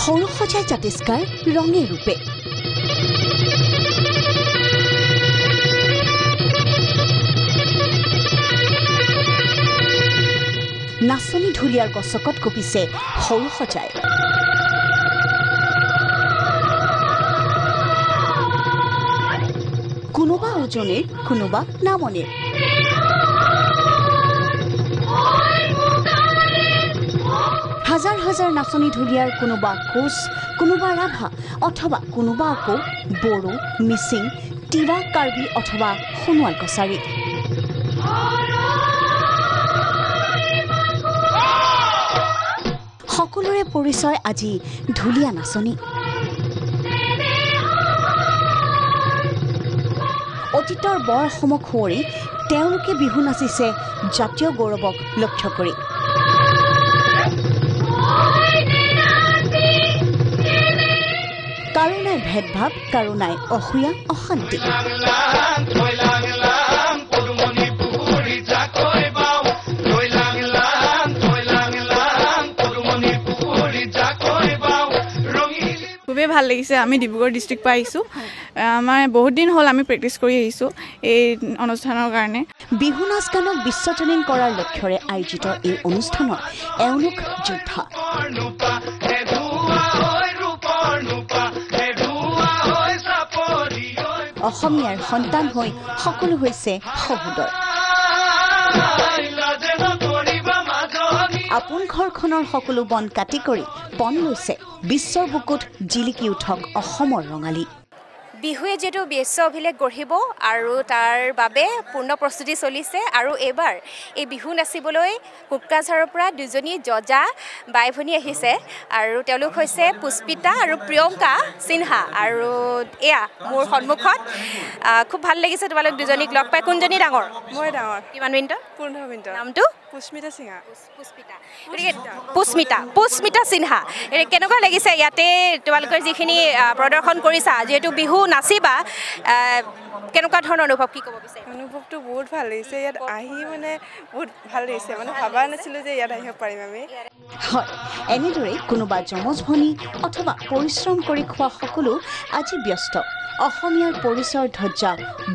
সৌৰসজাই জাতিষ্কাৰ ৰঙে ৰূপে নাচনী ঢুলীয়াৰ গছকত কপিছে সৌৰসজাই কোনোবা ওজনীৰ কোনোবা নামনিৰ হাজাৰ হাজাৰ নাচনী ঢুলীয়াৰ কোনোবা কোচ কোনোবা ৰাভা অথবা কোনোবা আকৌ বড়ো মিচিং তিৱা কাৰ্বি অথবা সোণোৱাল কছাৰী সকলোৰে পৰিচয় আজি ঢুলীয়া নাচনী অতীতৰ বৰ অসমক সুঁৱৰি তেওঁলোকে বিহু নাচিছে জাতীয় গৌৰৱক লক্ষ্য কৰি কাৰো নাই ভেদভাৱ কাৰো নাই অসূয়া অশান্তি খুবেই ভাল লাগিছে আমি ডিব্ৰুগড় ডিষ্ট্ৰিক্ট পৰা আহিছোঁ আমাৰ বহুত দিন হ'ল আমি প্ৰেক্টিছ কৰি আহিছোঁ এই অনুষ্ঠানৰ কাৰণে বিহু নাচ গানক বিশ্বজনীন কৰাৰ লক্ষ্যৰে আয়োজিত এই অনুষ্ঠানত এওঁলোক যোদ্ধা অসমীয়াৰ সন্তান হৈ সকলো হৈছে সহোদৰ আপোন ঘৰখনৰ সকলো বন কাটি কৰি পণ লৈছে বিশ্বৰ বুকুত জিলিকি উঠক অসমৰ ৰঙালী বিহুৱে যেটো বিশ্ব অভিলেখ গঢ়িব আৰু তাৰ বাবে পূৰ্ণ প্ৰস্তুতি চলিছে আৰু এবাৰ এই বিহু নাচিবলৈ কোকৰাঝাৰৰ পৰা দুজনী জজা বাই ভনী আহিছে আৰু তেওঁলোক হৈছে পুষ্পিতা আৰু প্ৰিয়ংকা সিনহা আৰু এয়া মোৰ সন্মুখত খুব ভাল লাগিছে তোমালোক দুজনীক লগ পাই কোনজনী ডাঙৰ মই ডাঙৰ কিমান মিনিট 15 মিনিট নামটো পুষ্মিতা সিংহা পুষ্মিতা সিনহা কেনেকুৱা লাগিছে ইয়াতে তোমালোকৰ যিখিনি প্ৰদৰ্শন কৰিছা যেহেতু বিহু নাচিবা কেনেকুৱা ধৰণৰ অনুভৱ কি ক'ব বিচাৰে অনুভৱটো বহুত ভাল লাগিছে ইয়াত আহি মানে বহুত ভাল লাগিছে মানে ভাবা নাছিলোঁ যে ইয়াত আহিব পাৰিম আমি হয় এনেদৰে কোনোবা যমজ ভনী অথবা পৰিশ্ৰম কৰি খোৱা সকলো আজি ব্যস্ত অসমীয়াৰ পৰিচয়ৰ ধ্বজা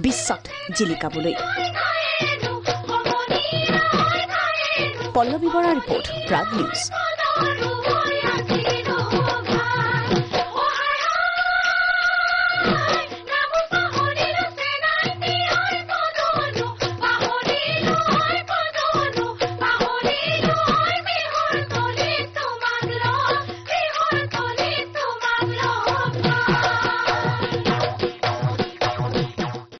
বিশ্বত জিলিকাবলৈ পল্লৱী বৰাৰ ৰিপৰ্ট প্ৰাগ নিউজ